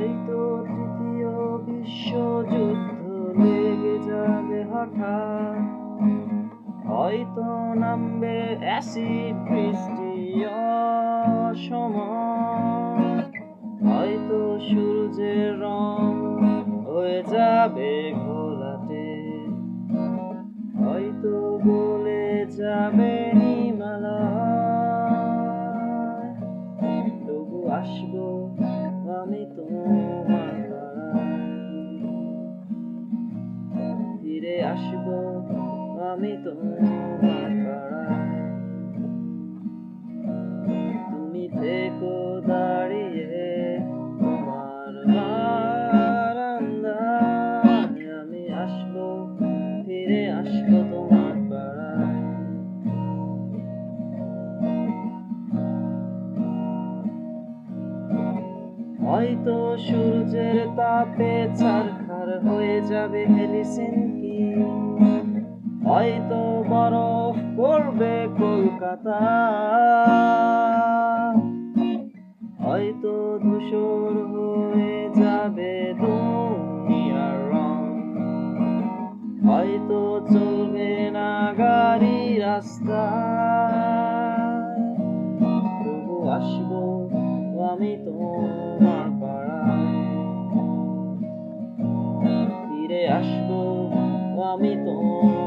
হয়তো তৃতীয় বিশ্বযুদ্ধ লেগে যাবে হঠাৎ, হয়তো নামবে অ্যাসিড বৃষ্টি অসময়, হয়তো সূর্যের রং হয়ে যাবে ঘোলাটে, হয়তো গলে যাবে হিমালয়। তবু আসবো আমি তোমার পাড়ায়, ফিরে আসবো আমি তোমার পাড়ায়। তুমি থেকো দাঁড়িয়ে তোমার বারান্দায়, আমি আসবো, ফিরে আসবো তোমার পাড়ায়। হয়তো সূর্যের তাপে ছারখার হয়ে যাবে হেলসিঙ্কি, হয়তো বরফ পড়বে কলকাতা, হয়তো ধূসর হয়ে যাবে দুনিয়ার রং, হয়তো চলবে না গাড়ি রাস্তায়। তবু আসবো আমি তোমার পাড়ায়, ফিরে আসবো আমি তোমার